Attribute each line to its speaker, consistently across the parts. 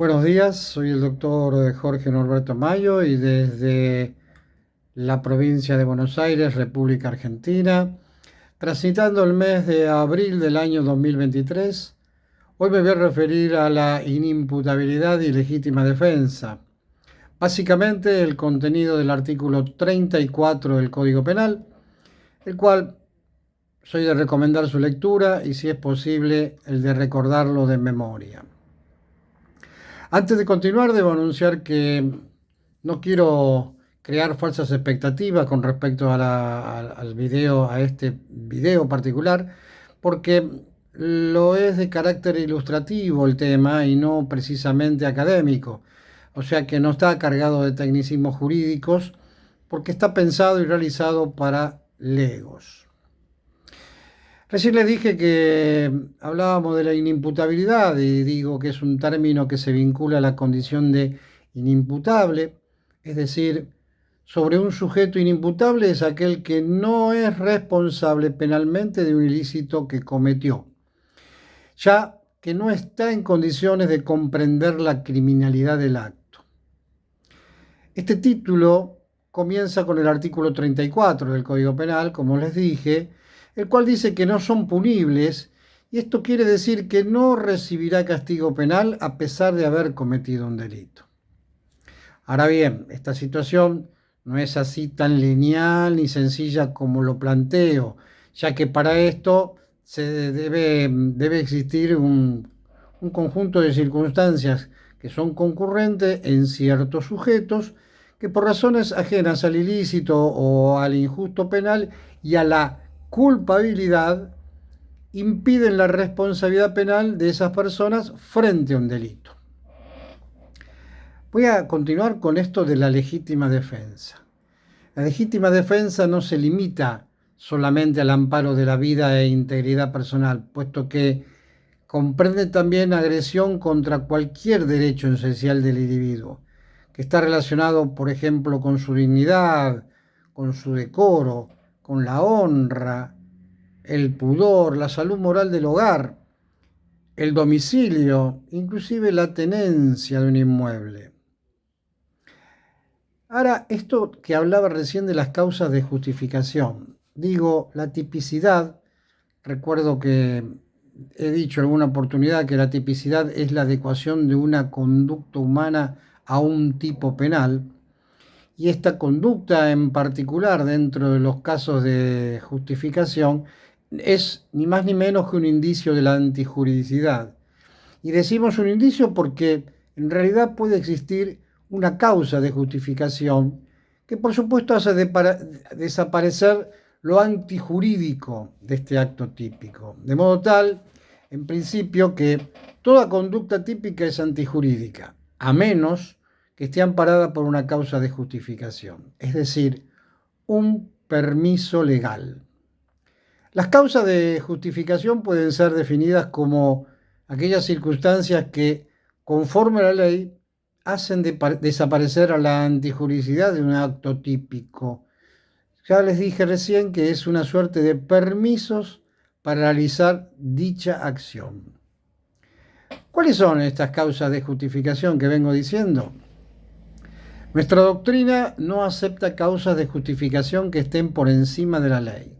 Speaker 1: Buenos días, soy el doctor Jorge Norberto Mayo y desde la provincia de Buenos Aires, República Argentina, transitando el mes de abril del año 2023, hoy me voy a referir a la inimputabilidad y legítima defensa. Básicamente el contenido del artículo 34 del Código Penal, el cual soy de recomendar su lectura y si es posible el de recordarlo de memoria. Antes de continuar, debo anunciar que no quiero crear falsas expectativas con respecto al video, a este video particular, porque lo es de carácter ilustrativo el tema y no precisamente académico. O sea que no está cargado de tecnicismos jurídicos, porque está pensado y realizado para legos. Recién les dije que hablábamos de la inimputabilidad y digo que es un término que se vincula a la condición de inimputable, es decir, sobre un sujeto inimputable es aquel que no es responsable penalmente de un ilícito que cometió, ya que no está en condiciones de comprender la criminalidad del acto. Este título comienza con el artículo 34 del Código Penal, como les dije, el cual dice que no son punibles, y esto quiere decir que no recibirá castigo penal a pesar de haber cometido un delito. Ahora bien, esta situación no es así tan lineal ni sencilla como lo planteo, ya que para esto debe existir un conjunto de circunstancias que son concurrentes en ciertos sujetos que por razones ajenas al ilícito o al injusto penal y a la culpabilidad impiden la responsabilidad penal de esas personas frente a un delito. Voy a continuar con esto de la legítima defensa. La legítima defensa no se limita solamente al amparo de la vida e integridad personal, puesto que comprende también agresión contra cualquier derecho esencial del individuo, que está relacionado, por ejemplo, con su dignidad, con su decoro, con la honra, el pudor, la salud moral del hogar, el domicilio, inclusive la tenencia de un inmueble. Ahora, esto que hablaba recién de las causas de justificación, digo, la tipicidad, recuerdo que he dicho en alguna oportunidad que la tipicidad es la adecuación de una conducta humana a un tipo penal, y esta conducta en particular dentro de los casos de justificación es ni más ni menos que un indicio de la antijuridicidad. Y decimos un indicio porque en realidad puede existir una causa de justificación que por supuesto hace desaparecer lo antijurídico de este acto típico. De modo tal, en principio, que toda conducta típica es antijurídica, a menos que esté amparada por una causa de justificación, es decir, un permiso legal. Las causas de justificación pueden ser definidas como aquellas circunstancias que, conforme a la ley, hacen desaparecer a la antijuridicidad de un acto típico. Ya les dije recién que es una suerte de permisos para realizar dicha acción. ¿Cuáles son estas causas de justificación que vengo diciendo? Nuestra doctrina no acepta causas de justificación que estén por encima de la ley.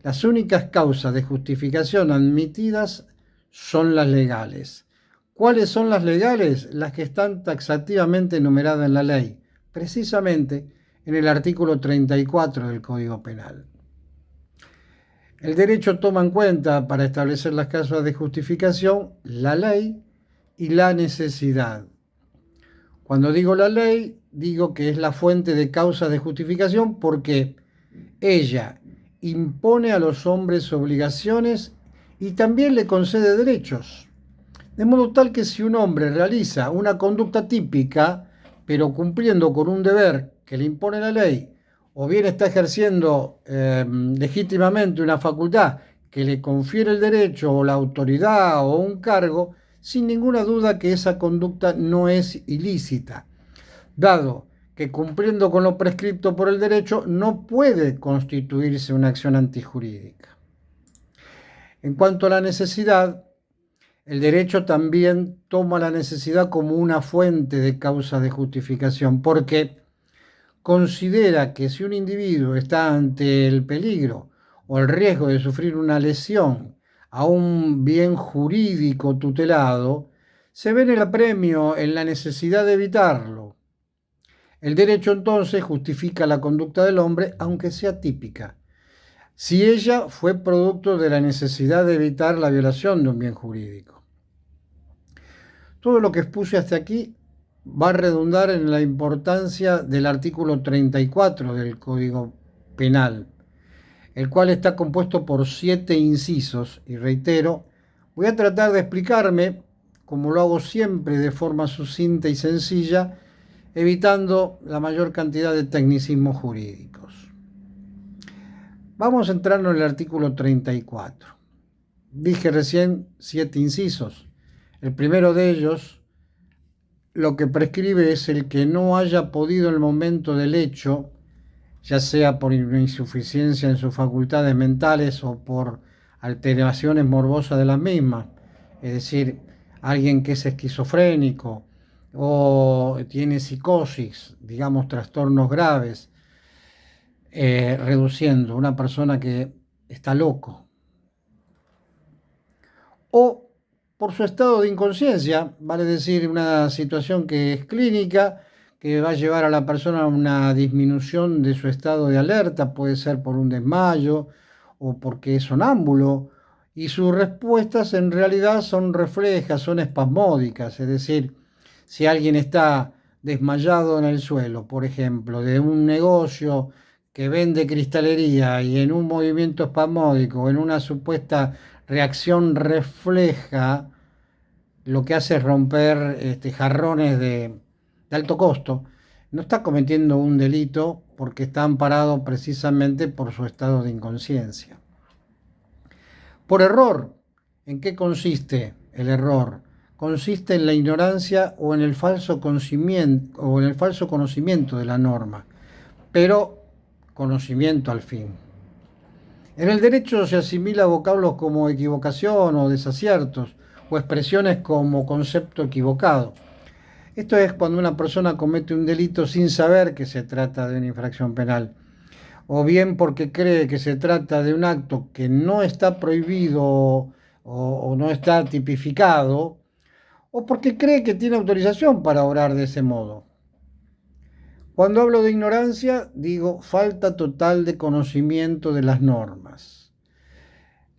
Speaker 1: Las únicas causas de justificación admitidas son las legales. ¿Cuáles son las legales? Las que están taxativamente enumeradas en la ley, precisamente en el artículo 34 del Código Penal. El derecho toma en cuenta para establecer las causas de justificación la ley y la necesidad. Cuando digo la ley, digo que es la fuente de causas de justificación porque ella impone a los hombres obligaciones y también le concede derechos. De modo tal que si un hombre realiza una conducta típica, pero cumpliendo con un deber que le impone la ley, o bien está ejerciendo legítimamente una facultad que le confiere el derecho o la autoridad o un cargo, sin ninguna duda que esa conducta no es ilícita, dado que cumpliendo con lo prescripto por el derecho no puede constituirse una acción antijurídica. En cuanto a la necesidad, El derecho también toma la necesidad como una fuente de causas de justificación, porque considera que si un individuo está ante el peligro o el riesgo de sufrir una lesión a un bien jurídico tutelado, se ve en el apremio en la necesidad de evitarlo. El derecho entonces justifica la conducta del hombre, aunque sea típica, si ella fue producto de la necesidad de evitar la violación de un bien jurídico. Todo lo que expuse hasta aquí va a redundar en la importancia del artículo 34 del Código Penal, el cual está compuesto por 7 incisos, y reitero, voy a tratar de explicarme, como lo hago siempre, de forma sucinta y sencilla, evitando la mayor cantidad de tecnicismos jurídicos. Vamos a entrarnos en el artículo 34. Dije recién 7 incisos. El primero de ellos lo que prescribe es el que no haya podido en el momento del hecho, ya sea por insuficiencia en sus facultades mentales o por alteraciones morbosas de las mismas, es decir, alguien que es esquizofrénico o tiene psicosis, digamos trastornos graves, reduciendo una persona que está loco, o por su estado de inconsciencia, vale decir, una situación que es clínica, que va a llevar a la persona a una disminución de su estado de alerta, puede ser por un desmayo o porque es sonámbulo, y sus respuestas en realidad son reflejas, son espasmódicas, es decir, si alguien está desmayado en el suelo, por ejemplo, de un negocio que vende cristalería y en un movimiento espasmódico, en una supuesta reacción refleja, lo que hace es romper jarrones de alto costo, no está cometiendo un delito porque está amparado precisamente por su estado de inconsciencia. Por error, ¿en qué consiste el error? Consiste en la ignorancia o en el falso conocimiento de la norma, pero conocimiento al fin. En el derecho se asimila vocablos como equivocación o desaciertos, o expresiones como concepto equivocado. Esto es cuando una persona comete un delito sin saber que se trata de una infracción penal, o bien porque cree que se trata de un acto que no está prohibido o no está tipificado, o porque cree que tiene autorización para obrar de ese modo. Cuando hablo de ignorancia, digo falta total de conocimiento de las normas.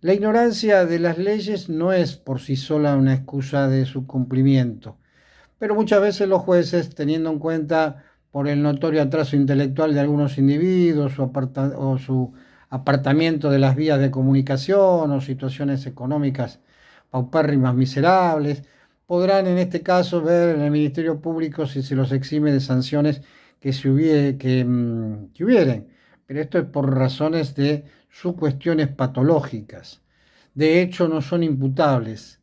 Speaker 1: La ignorancia de las leyes no es por sí sola una excusa de su cumplimiento, pero muchas veces los jueces, teniendo en cuenta por el notorio atraso intelectual de algunos individuos o su apartamiento de las vías de comunicación o situaciones económicas paupérrimas miserables, podrán en este caso ver en el Ministerio Público si se los exime de sanciones que hubieren, pero esto es por razones de sus cuestiones patológicas. De hecho, no son imputables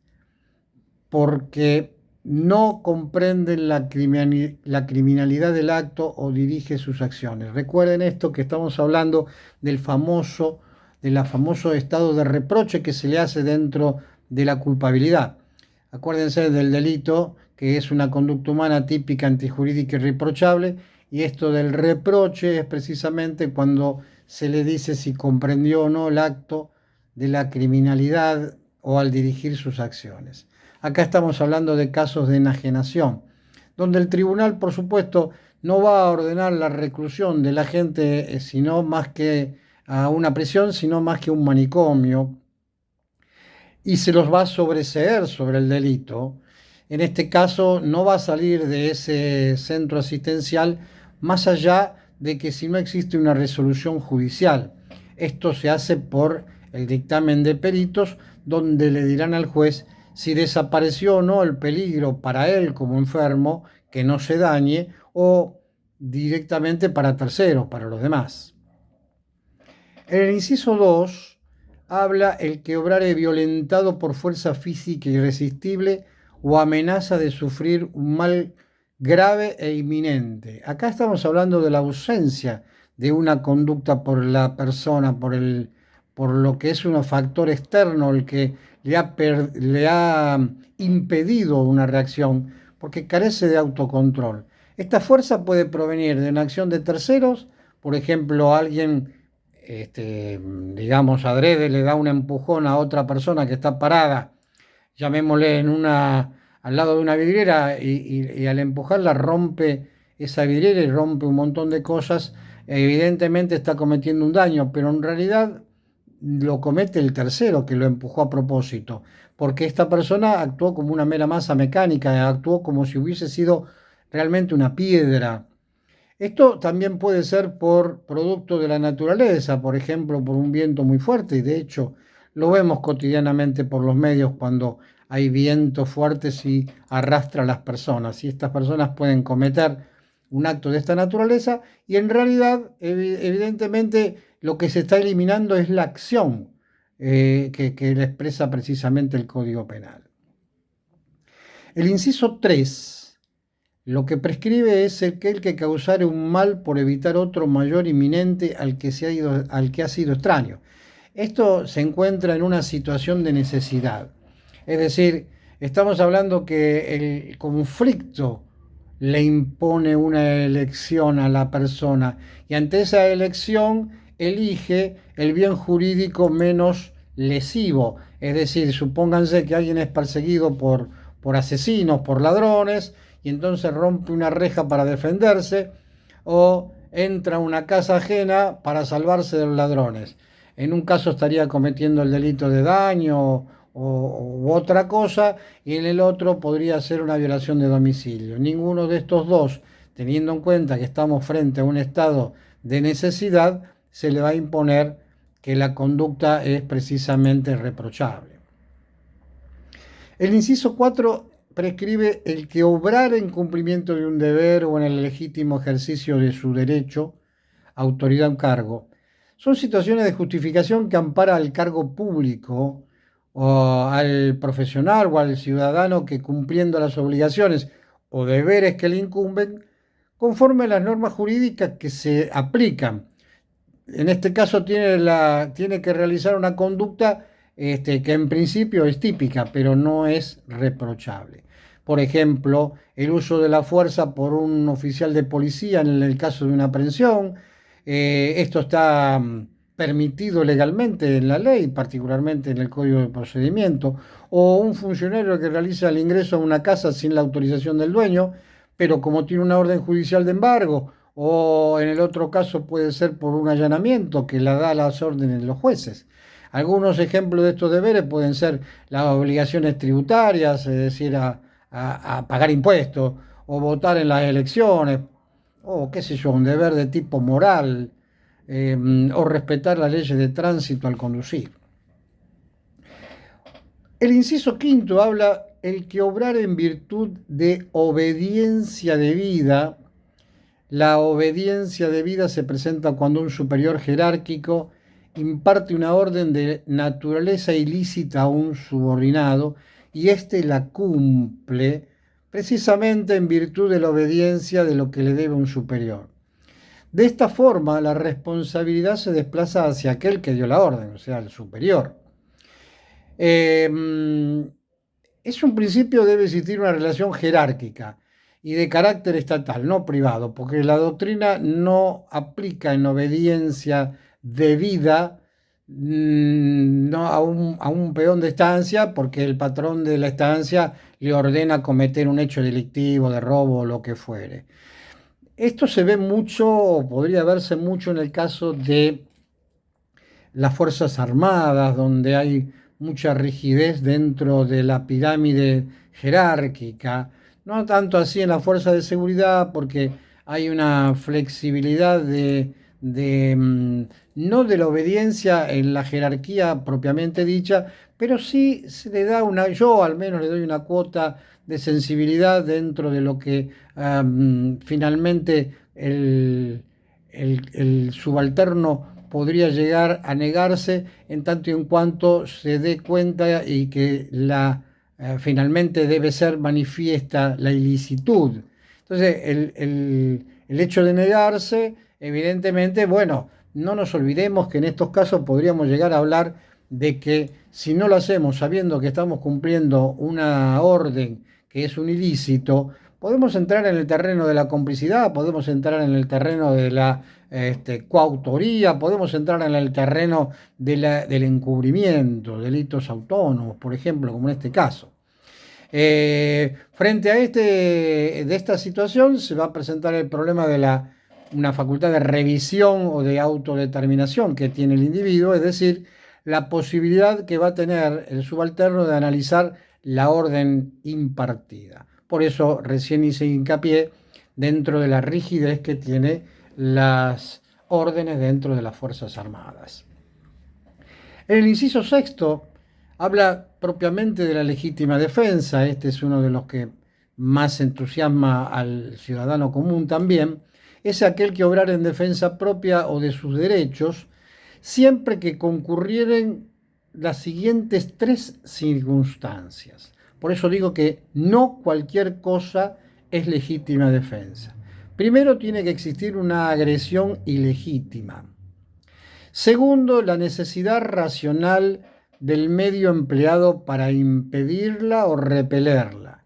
Speaker 1: porque no comprenden la criminalidad del acto o dirige sus acciones. Recuerden esto, que estamos hablando del famoso estado de reproche que se le hace dentro de la culpabilidad. Acuérdense del delito, que es una conducta humana típica, antijurídica y reprochable, y esto del reproche es precisamente cuando se le dice si comprendió o no el acto de la criminalidad o al dirigir sus acciones. Acá estamos hablando de casos de enajenación, donde el tribunal, por supuesto, no va a ordenar la reclusión de la gente, sino más que a una prisión, sino más que un manicomio, y se los va a sobreseer sobre el delito. En este caso, no va a salir de ese centro asistencial más allá de que si no existe una resolución judicial. Esto se hace por el dictamen de peritos, donde le dirán al juez si desapareció o no el peligro para él como enfermo, que no se dañe, o directamente para terceros, para los demás. En el inciso 2 habla el que obrare violentado por fuerza física irresistible o amenaza de sufrir un mal grave e inminente. Acá estamos hablando de la ausencia de una conducta por la persona, por lo que es un factor externo el que le ha impedido una reacción, porque carece de autocontrol. Esta fuerza puede provenir de una acción de terceros, por ejemplo, alguien, digamos, adrede le da un empujón a otra persona que está parada, llamémosle al lado de una vidriera, y al empujarla rompe esa vidriera y rompe un montón de cosas. Evidentemente está cometiendo un daño, pero en realidad lo comete el tercero que lo empujó a propósito, porque esta persona actuó como una mera masa mecánica, actuó como si hubiese sido realmente una piedra. Esto también puede ser por producto de la naturaleza, por ejemplo, por un viento muy fuerte, y de hecho lo vemos cotidianamente por los medios cuando hay vientos fuertes y arrastra a las personas. Y estas personas pueden cometer un acto de esta naturaleza y en realidad, evidentemente, lo que se está eliminando es la acción que le expresa precisamente el Código Penal. El inciso 3 lo que prescribe es el que causare un mal por evitar otro mayor inminente al que ha sido extraño. Esto se encuentra en una situación de necesidad. Es decir, estamos hablando que el conflicto le impone una elección a la persona y ante esa elección elige el bien jurídico menos lesivo. Es decir, supónganse que alguien es perseguido por asesinos, por ladrones, y entonces rompe una reja para defenderse o entra a una casa ajena para salvarse de los ladrones. En un caso estaría cometiendo el delito de daño u otra cosa, y en el otro podría ser una violación de domicilio. Ninguno de estos dos, teniendo en cuenta que estamos frente a un estado de necesidad, se le va a imponer que la conducta es precisamente reprochable. El inciso 4 prescribe el que obrar en cumplimiento de un deber o en el legítimo ejercicio de su derecho, autoridad o cargo. Son situaciones de justificación que ampara al cargo público o al profesional o al ciudadano que, cumpliendo las obligaciones o deberes que le incumben, conforme a las normas jurídicas que se aplican. En este caso tiene que realizar una conducta que en principio es típica, pero no es reprochable. Por ejemplo, el uso de la fuerza por un oficial de policía en el caso de una aprehensión. Esto está permitido legalmente en la ley, particularmente en el Código de Procedimiento. O un funcionario que realiza el ingreso a una casa sin la autorización del dueño, pero como tiene una orden judicial de embargo, o en el otro caso puede ser por un allanamiento que la da las órdenes de los jueces. Algunos ejemplos de estos deberes pueden ser las obligaciones tributarias, es decir, a pagar impuestos, o votar en las elecciones, o qué sé yo, un deber de tipo moral, o respetar las leyes de tránsito al conducir. El inciso 5 habla el que obrar en virtud de obediencia debida. La obediencia debida se presenta cuando un superior jerárquico imparte una orden de naturaleza ilícita a un subordinado y éste la cumple precisamente en virtud de la obediencia de lo que le debe un superior. De esta forma, la responsabilidad se desplaza hacia aquel que dio la orden, o sea, el superior. Es un principio, debe existir una relación jerárquica y de carácter estatal, no privado, porque la doctrina no aplica en obediencia debida no a un peón de estancia, porque el patrón de la estancia le ordena cometer un hecho delictivo, de robo o lo que fuere. Esto se ve mucho, o podría verse mucho en el caso de las Fuerzas Armadas, donde hay mucha rigidez dentro de la pirámide jerárquica. No tanto así en la fuerza de seguridad, porque hay una flexibilidad no de la obediencia en la jerarquía propiamente dicha, pero sí se le da yo al menos le doy una cuota de sensibilidad dentro de lo que finalmente el subalterno podría llegar a negarse en tanto y en cuanto se dé cuenta y que finalmente debe ser manifiesta la ilicitud. Entonces, el hecho de negarse, evidentemente, bueno, no nos olvidemos que en estos casos podríamos llegar a hablar de que si no lo hacemos sabiendo que estamos cumpliendo una orden que es un ilícito, podemos entrar en el terreno de la complicidad, podemos entrar en el terreno de la coautoría, podemos entrar en el terreno del encubrimiento, delitos autónomos, por ejemplo, como en este caso. Frente a de esta situación se va a presentar el problema de una facultad de revisión o de autodeterminación que tiene el individuo, es decir, la posibilidad que va a tener el subalterno de analizar la orden impartida. Por eso recién hice hincapié dentro de la rigidez que tiene las órdenes dentro de las Fuerzas Armadas. En el inciso sexto habla propiamente de la legítima defensa. Este es uno de los que más entusiasma al ciudadano común también. Es aquel que obrar en defensa propia o de sus derechos, siempre que concurrieren las siguientes tres circunstancias. Por eso digo que no cualquier cosa es legítima defensa. Primero, tiene que existir una agresión ilegítima. Segundo, la necesidad racional del medio empleado para impedirla o repelerla.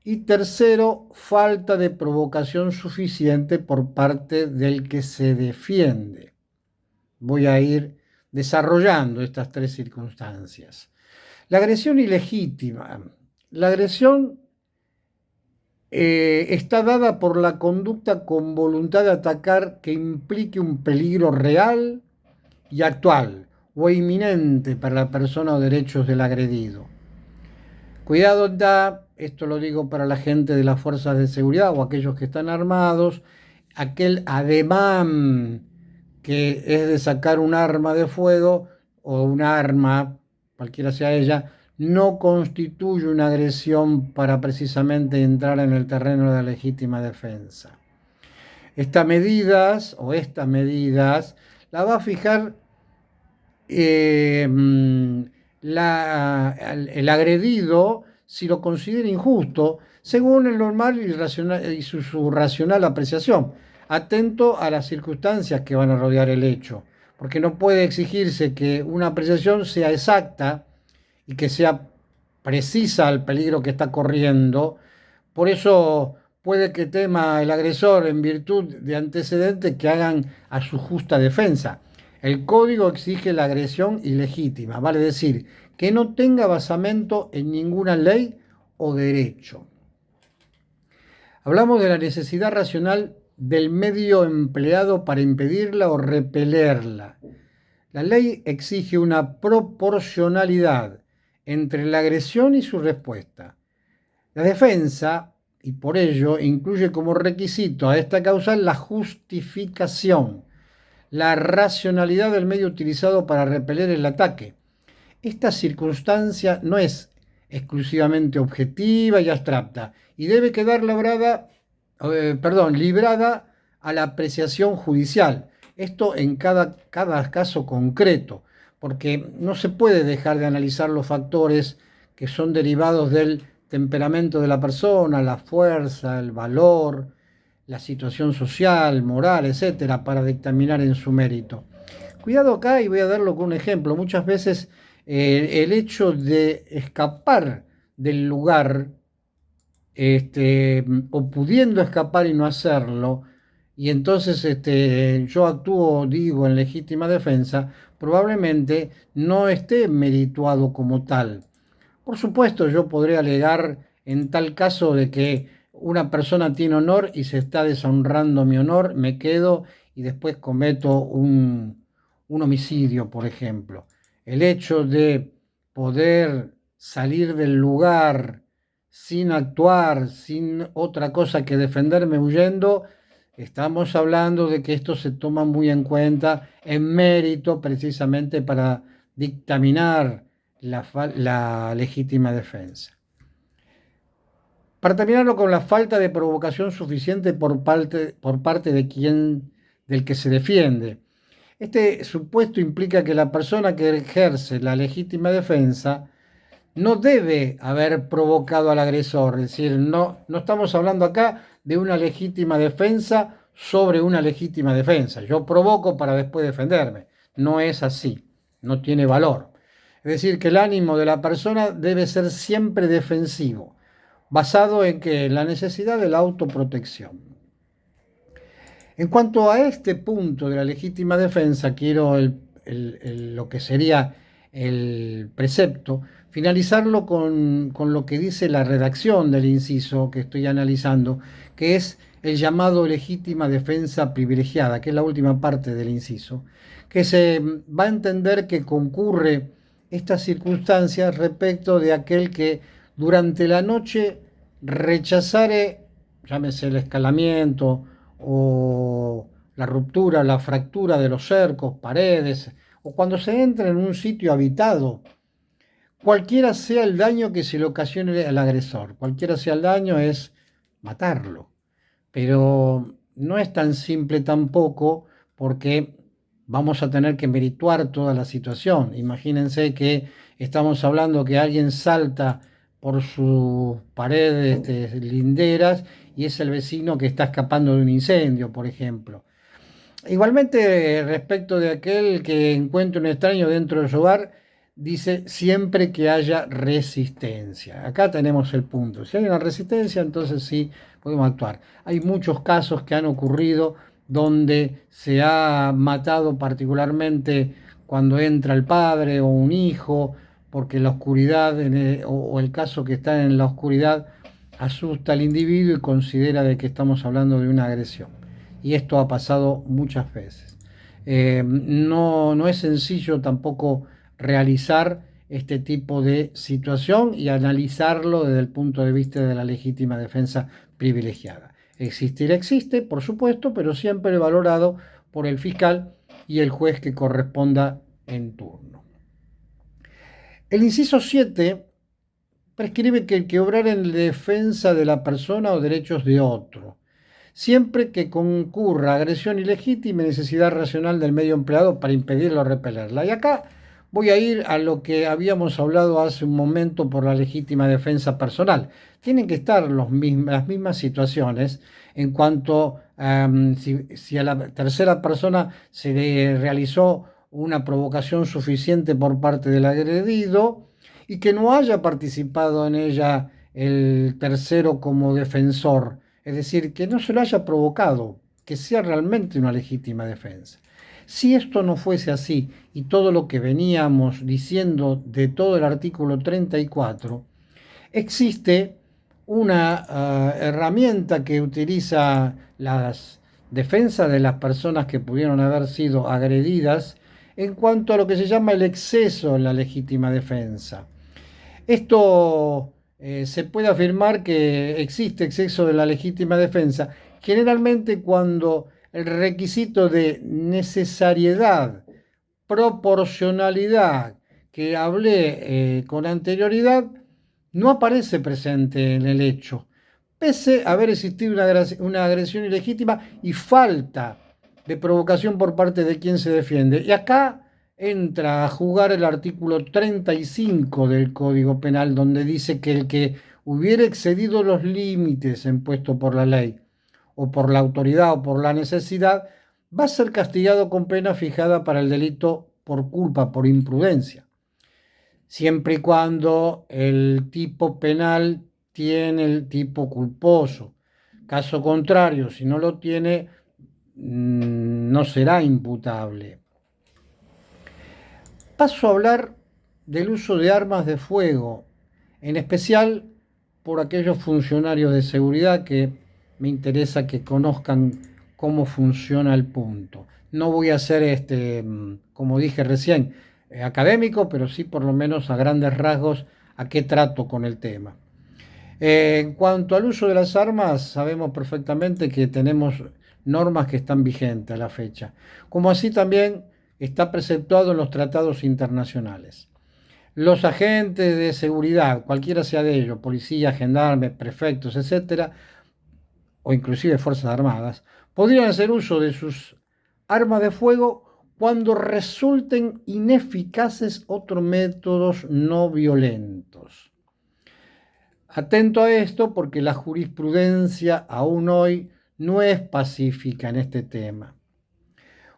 Speaker 1: Y tercero, falta de provocación suficiente por parte del que se defiende. Voy a ir desarrollando estas tres circunstancias. La agresión ilegítima. La agresión está dada por la conducta con voluntad de atacar que implique un peligro real y actual o inminente para la persona o derechos del agredido. Cuidado da, esto lo digo para la gente de las fuerzas de seguridad o aquellos que están armados, aquel ademán que es de sacar un arma de fuego o un arma, cualquiera sea ella, no constituye una agresión para precisamente entrar en el terreno de la legítima defensa. Estas medidas la va a fijar el agredido si lo considera injusto, según el normal y su racional apreciación, atento a las circunstancias que van a rodear el hecho, porque no puede exigirse que una apreciación sea exacta y que sea precisa al peligro que está corriendo. Por eso puede que tema el agresor en virtud de antecedentes que hagan a su justa defensa. El código exige la agresión ilegítima, vale decir, que no tenga basamento en ninguna ley o derecho. Hablamos de la necesidad racional del medio empleado para impedirla o repelerla. La ley exige una proporcionalidad entre la agresión y su respuesta. La defensa, y por ello, incluye como requisito a esta causa la justificación, la racionalidad del medio utilizado para repeler el ataque. Esta circunstancia no es exclusivamente objetiva y abstracta y debe quedar librada a la apreciación judicial. Esto en cada caso concreto, porque no se puede dejar de analizar los factores que son derivados del temperamento de la persona, la fuerza, el valor, la situación social, moral, etcétera, para dictaminar en su mérito. Cuidado acá, y voy a darlo con un ejemplo. Muchas veces el hecho de escapar del lugar, o pudiendo escapar y no hacerlo, y entonces yo actúo, digo, en legítima defensa, probablemente no esté merituado como tal. Por supuesto, yo podré alegar en tal caso de que una persona tiene honor y se está deshonrando mi honor, me quedo y después cometo un homicidio, por ejemplo. El hecho de poder salir del lugar sin actuar, sin otra cosa que defenderme huyendo, estamos hablando de que esto se toma muy en cuenta en mérito precisamente para dictaminar la legítima defensa. Para terminarlo con la falta de provocación suficiente por parte del que se defiende. Este supuesto implica que la persona que ejerce la legítima defensa no debe haber provocado al agresor. Es decir, no estamos hablando acá de una legítima defensa sobre una legítima defensa. Yo provoco para después defenderme. No es así, no tiene valor. Es decir, que el ánimo de la persona debe ser siempre defensivo, basado en que la necesidad de la autoprotección. En cuanto a este punto de la legítima defensa, quiero lo que sería el precepto, finalizarlo con lo que dice la redacción del inciso que estoy analizando, que es el llamado legítima defensa privilegiada, que es la última parte del inciso, que se va a entender que concurre estas circunstancias respecto de aquel que durante la noche rechazare, llámese el escalamiento, o la ruptura, la fractura de los cercos, paredes, o cuando se entra en un sitio habitado, cualquiera sea el daño que se le ocasione al agresor, cualquiera sea el daño es matarlo. Pero no es tan simple tampoco, porque vamos a tener que merituar toda la situación. Imagínense que estamos hablando que alguien salta por sus paredes linderas y es el vecino que está escapando de un incendio, por ejemplo. Igualmente, respecto de aquel que encuentre un extraño dentro de su hogar, dice siempre que haya resistencia. Acá tenemos el punto. Si hay una resistencia, entonces sí podemos actuar. Hay muchos casos que han ocurrido donde se ha matado particularmente cuando entra el padre o un hijo, porque la oscuridad o el caso que está en la oscuridad asusta al individuo y considera de que estamos hablando de una agresión. Y esto ha pasado muchas veces. No es sencillo tampoco realizar este tipo de situación y analizarlo desde el punto de vista de la legítima defensa privilegiada. Existir existe, por supuesto, pero siempre valorado por el fiscal y el juez que corresponda en turno. El inciso 7 prescribe que el que obrar en defensa de la persona o derechos de otro, siempre que concurra agresión ilegítima y necesidad racional del medio empleado para impedirla o repelerla. Y acá voy a ir a lo que habíamos hablado hace un momento por la legítima defensa personal. Tienen que estar las mismas situaciones en cuanto si a la tercera persona se le realizó una provocación suficiente por parte del agredido y que no haya participado en ella el tercero como defensor, es decir, que no se lo haya provocado, que sea realmente una legítima defensa. Si esto no fuese así y todo lo que veníamos diciendo de todo el artículo 34, existe una herramienta que utiliza las defensas de las personas que pudieron haber sido agredidas en cuanto a lo que se llama el exceso en la legítima defensa. Esto se puede afirmar que existe exceso de la legítima defensa, generalmente cuando el requisito de necesariedad, proporcionalidad que hablé con anterioridad, no aparece presente en el hecho, pese a haber existido una agresión ilegítima y falta de provocación por parte de quien se defiende. Y acá entra a jugar el artículo 35 del Código Penal, donde dice que el que hubiera excedido los límites impuestos por la ley, o por la autoridad, o por la necesidad, va a ser castigado con pena fijada para el delito por culpa, por imprudencia, siempre y cuando el tipo penal tiene el tipo culposo. Caso contrario, si no lo tiene, no será imputable. Paso a hablar del uso de armas de fuego, en especial por aquellos funcionarios de seguridad que me interesa que conozcan cómo funciona el punto. No voy a ser, como dije recién, académico, pero sí por lo menos a grandes rasgos a qué trato con el tema. En cuanto al uso de las armas, sabemos perfectamente que tenemos normas que están vigentes a la fecha, como así también está preceptuado en los tratados internacionales. Los agentes de seguridad, cualquiera sea de ellos, policías, gendarmes, prefectos, etcétera, o inclusive fuerzas armadas, podrían hacer uso de sus armas de fuego cuando resulten ineficaces otros métodos no violentos. Atento a esto porque la jurisprudencia aún hoy no es pacífica en este tema.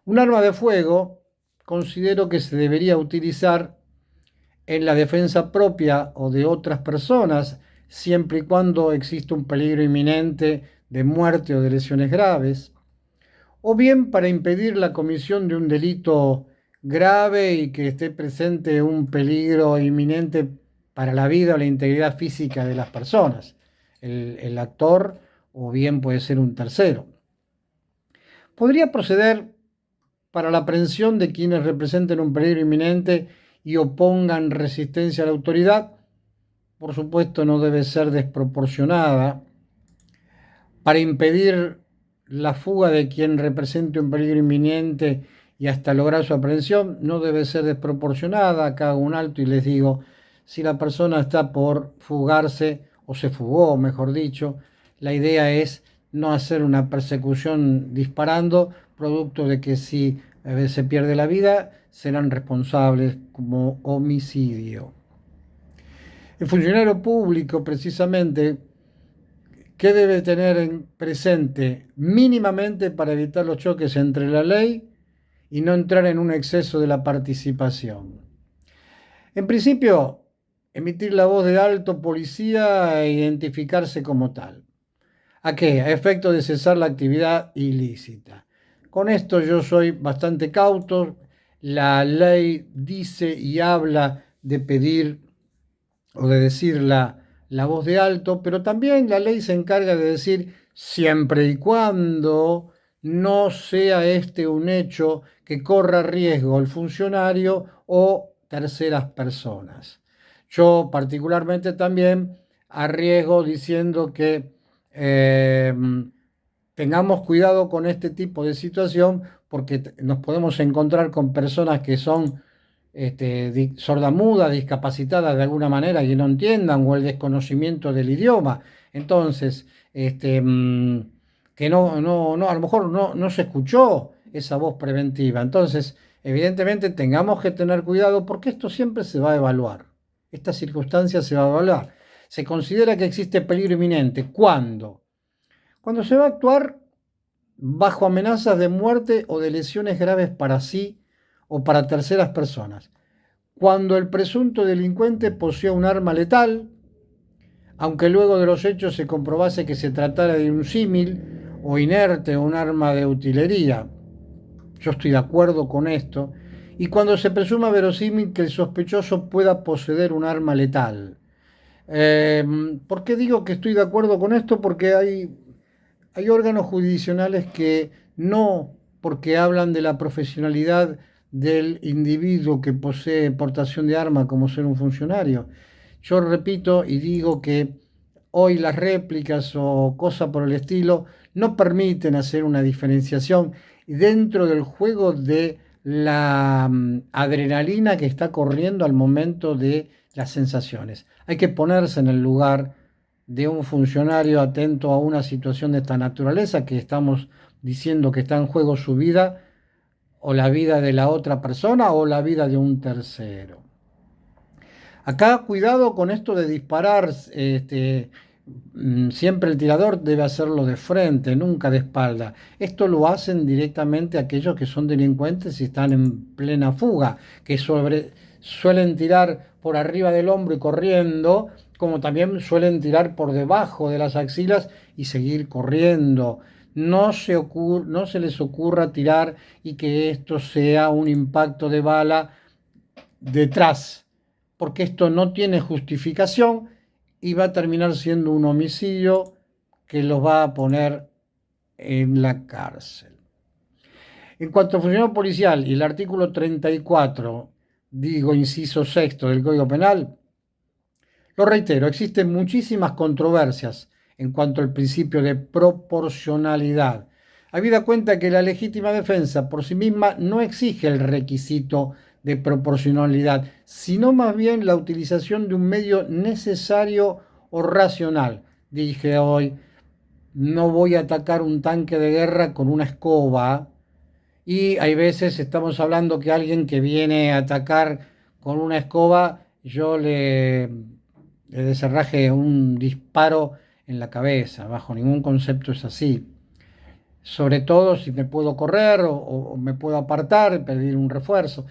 Speaker 1: Un arma de fuego considero que se debería utilizar en la defensa propia o de otras personas, siempre y cuando existe un peligro inminente de muerte o de lesiones graves, o bien para impedir la comisión de un delito grave y que esté presente un peligro inminente para la vida o la integridad física de las personas, el actor o bien puede ser un tercero. Podría proceder para la aprehensión de quienes representen un peligro inminente y opongan resistencia a la autoridad. Por supuesto, no debe ser desproporcionada. Para impedir la fuga de quien represente un peligro inminente y hasta lograr su aprehensión, no debe ser desproporcionada. Acá hago un alto y les digo, si la persona está por fugarse, o se fugó, mejor dicho, la idea es no hacer una persecución disparando, producto de que si se pierde la vida, serán responsables como homicidio. El funcionario público, precisamente, ¿qué debe tener en presente mínimamente para evitar los choques entre la ley y no entrar en un exceso de la participación? En principio, emitir la voz de alto policía e identificarse como tal. ¿A qué? A efecto de cesar la actividad ilícita. Con esto yo soy bastante cauto. La ley dice y habla de pedir o de decir la voz de alto, pero también la ley se encarga de decir siempre y cuando no sea este un hecho que corra riesgo el funcionario o terceras personas. Yo particularmente también arriesgo diciendo que tengamos cuidado con este tipo de situación porque nos podemos encontrar con personas que son sordamudas, discapacitadas de alguna manera y no entiendan o el desconocimiento del idioma. Entonces, que a lo mejor no se escuchó esa voz preventiva. Entonces, evidentemente tengamos que tener cuidado porque esto siempre se va a evaluar. Esta circunstancia se va a evaluar. Se considera que existe peligro inminente. ¿Cuándo? Cuando se va a actuar bajo amenazas de muerte o de lesiones graves para sí o para terceras personas. Cuando el presunto delincuente posea un arma letal, aunque luego de los hechos se comprobase que se tratara de un símil o inerte o un arma de utilería. Yo estoy de acuerdo con esto. Y cuando se presuma verosímil que el sospechoso pueda poseer un arma letal. ¿Por qué digo que estoy de acuerdo con esto? Porque hay órganos jurisdiccionales que no, porque hablan de la profesionalidad del individuo que posee portación de arma como ser un funcionario. Yo repito y digo que hoy las réplicas o cosas por el estilo no permiten hacer una diferenciación dentro del juego de la adrenalina que está corriendo al momento de las sensaciones. Hay que ponerse en el lugar de un funcionario atento a una situación de esta naturaleza que estamos diciendo que está en juego su vida o la vida de la otra persona o la vida de un tercero. Acá cuidado con esto de disparar, siempre el tirador debe hacerlo de frente, nunca de espalda. Esto lo hacen directamente aquellos que son delincuentes y están en plena fuga, que suelen tirar por arriba del hombro y corriendo, como también suelen tirar por debajo de las axilas y seguir corriendo. No se les ocurra tirar y que esto sea un impacto de bala detrás, porque esto no tiene justificación y va a terminar siendo un homicidio que los va a poner en la cárcel. En cuanto a función policial y el artículo 34, digo inciso sexto del Código Penal, lo reitero, existen muchísimas controversias en cuanto al principio de proporcionalidad. Habida cuenta que la legítima defensa por sí misma no exige el requisito de proporcionalidad, sino más bien la utilización de un medio necesario o racional. Dije hoy, no voy a atacar un tanque de guerra con una escoba, y hay veces estamos hablando que alguien que viene a atacar con una escoba, yo le desarraje un disparo en la cabeza, bajo ningún concepto es así. sobre todo si me puedo correr o me puedo apartar, pedir un refuerzo.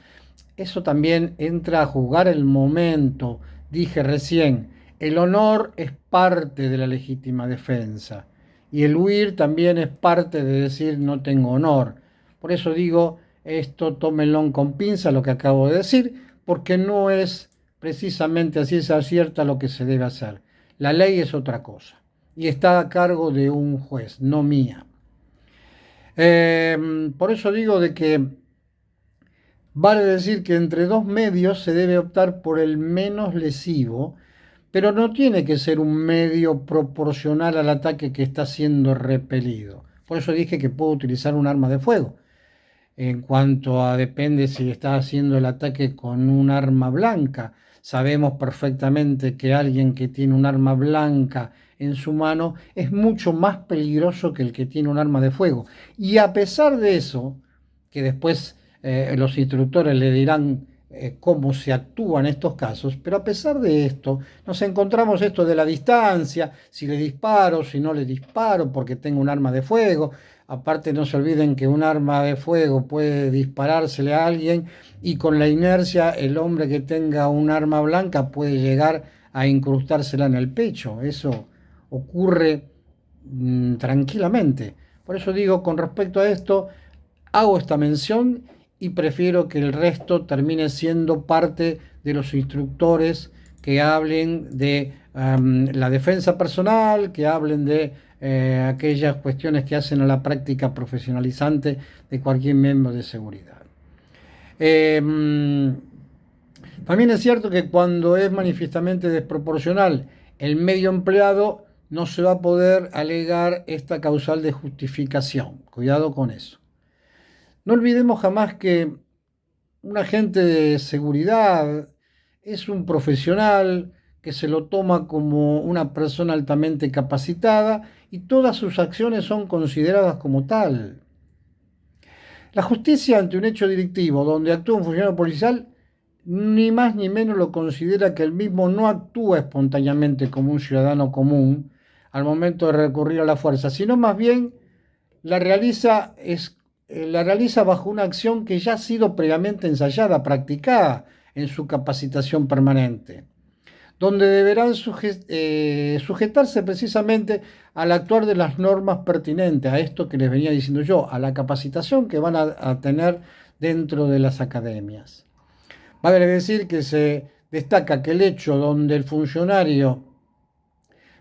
Speaker 1: Eso también entra a jugar el momento. Dije recién, el honor es parte de la legítima defensa y el huir también es parte de decir no tengo honor. Por eso digo, esto tómenlo con pinza lo que acabo de decir, porque no es precisamente así ciencia cierta lo que se debe hacer. La ley es otra cosa y está a cargo de un juez, no mía. Por eso digo de que vale decir que entre dos medios se debe optar por el menos lesivo, pero no tiene que ser un medio proporcional al ataque que está siendo repelido. Por eso dije que puedo utilizar un arma de fuego. En cuanto a depende si está haciendo el ataque con un arma blanca. Sabemos perfectamente que alguien que tiene un arma blanca en su mano es mucho más peligroso que el que tiene un arma de fuego. Y a pesar de eso, que después los instructores le dirán cómo se actúa en estos casos, pero a pesar de esto, nos encontramos esto de la distancia, si le disparo, si no le disparo porque tengo un arma de fuego. Aparte, no se olviden que un arma de fuego puede disparársele a alguien y con la inercia el hombre que tenga un arma blanca puede llegar a incrustársela en el pecho. Eso ocurre tranquilamente. Por eso digo, con respecto a esto, hago esta mención y prefiero que el resto termine siendo parte de los instructores que hablen de la defensa personal, que hablen de aquellas cuestiones que hacen a la práctica profesionalizante de cualquier miembro de seguridad. También es cierto que cuando es manifiestamente desproporcional el medio empleado, no se va a poder alegar esta causal de justificación. Cuidado con eso. No olvidemos jamás que un agente de seguridad es un profesional que se lo toma como una persona altamente capacitada y todas sus acciones son consideradas como tal. La justicia ante un hecho delictivo donde actúa un funcionario policial ni más ni menos lo considera que el mismo no actúa espontáneamente como un ciudadano común al momento de recurrir a la fuerza, sino más bien la realiza, la realiza bajo una acción que ya ha sido previamente ensayada, practicada en su capacitación permanente, donde deberán sujetarse precisamente al actuar de las normas pertinentes, a esto que les venía diciendo yo, a la capacitación que van a tener dentro de las academias. Vale decir que se destaca que el hecho donde el funcionario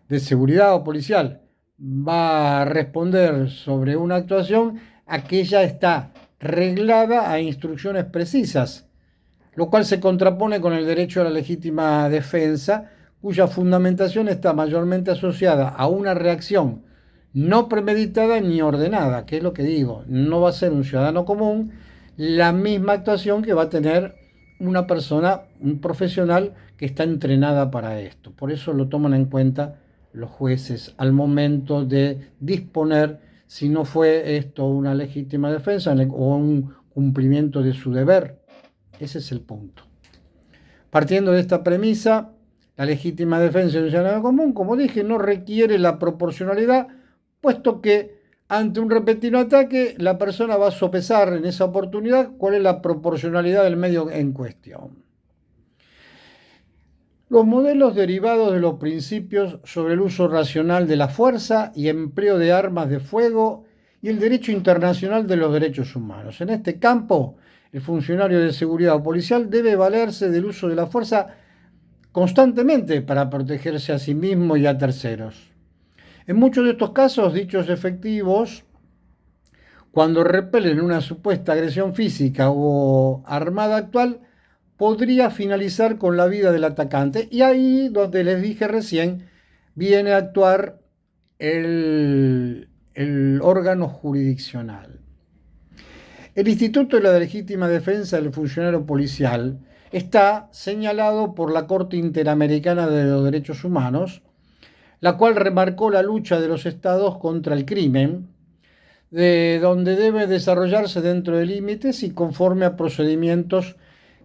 Speaker 1: de seguridad o policial va a responder sobre una actuación, aquella está reglada a instrucciones precisas, lo cual se contrapone con el derecho a la legítima defensa, cuya fundamentación está mayormente asociada a una reacción no premeditada ni ordenada, que es lo que digo, no va a ser un ciudadano común la misma actuación que va a tener una persona, un profesional que está entrenada para esto. Por eso lo toman en cuenta los jueces al momento de disponer si no fue esto una legítima defensa o un cumplimiento de su deber. Ese es el punto. Partiendo de esta premisa, la legítima defensa de un ciudadano común, como dije, no requiere la proporcionalidad, puesto que ante un repetido ataque, la persona va a sopesar en esa oportunidad cuál es la proporcionalidad del medio en cuestión. Los modelos derivados de los principios sobre el uso racional de la fuerza y empleo de armas de fuego y el derecho internacional de los derechos humanos. En este campo, el funcionario de seguridad o policial debe valerse del uso de la fuerza constantemente para protegerse a sí mismo y a terceros. En muchos de estos casos, dichos efectivos, cuando repelen una supuesta agresión física o armada actual, podría finalizar con la vida del atacante. Y ahí, donde les dije recién, viene a actuar el órgano jurisdiccional. El Instituto de la Legítima Defensa del Funcionario Policial está señalado por la Corte Interamericana de los Derechos Humanos, la cual remarcó la lucha de los estados contra el crimen, de donde debe desarrollarse dentro de límites y conforme a procedimientos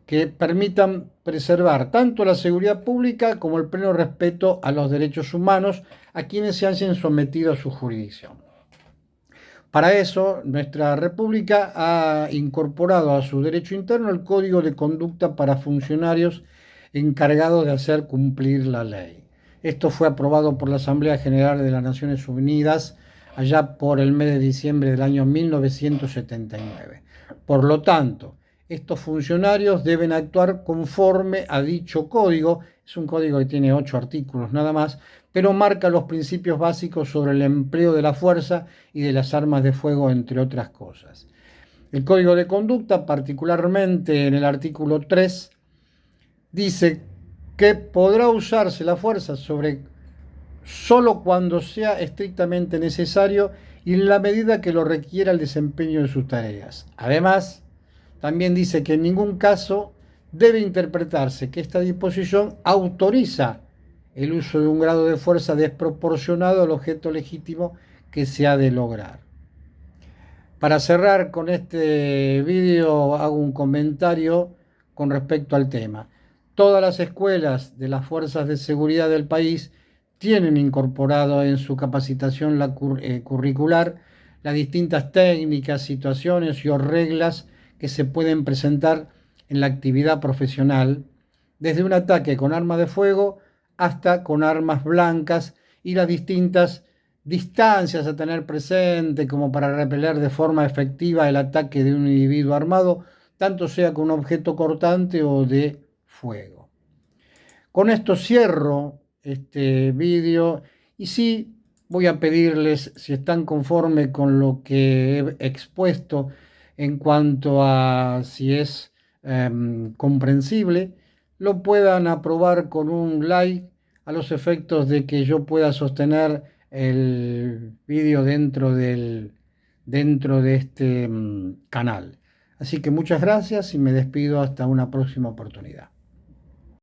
Speaker 1: que permitan preservar tanto la seguridad pública como el pleno respeto a los derechos humanos a quienes se hayan sometido a su jurisdicción. Para eso, nuestra República ha incorporado a su derecho interno el Código de Conducta para funcionarios encargados de hacer cumplir la ley. Esto fue aprobado por la Asamblea General de las Naciones Unidas allá por el mes de diciembre del año 1979. Por lo tanto, estos funcionarios deben actuar conforme a dicho código. Es un código que tiene 8 artículos nada más, pero marca los principios básicos sobre el empleo de la fuerza y de las armas de fuego, entre otras cosas. El Código de Conducta, particularmente en el artículo 3, dice que podrá usarse la fuerza solo cuando sea estrictamente necesario y en la medida que lo requiera el desempeño de sus tareas. Además, también dice que en ningún caso debe interpretarse que esta disposición autoriza el uso de un grado de fuerza desproporcionado al objeto legítimo que se ha de lograr. Para cerrar con este vídeo hago un comentario con respecto al tema. Todas las escuelas de las fuerzas de seguridad del país tienen incorporado en su capacitación curricular las distintas técnicas, situaciones y o reglas que se pueden presentar en la actividad profesional, desde un ataque con arma de fuego hasta con armas blancas y las distintas distancias a tener presente como para repeler de forma efectiva el ataque de un individuo armado, tanto sea con un objeto cortante o de fuego. Con esto cierro este vídeo y sí voy a pedirles, si están conformes con lo que he expuesto en cuanto a si es comprensible, lo puedan aprobar con un like a los efectos de que yo pueda sostener el vídeo dentro de este canal. Así que muchas gracias y me despido hasta una próxima oportunidad.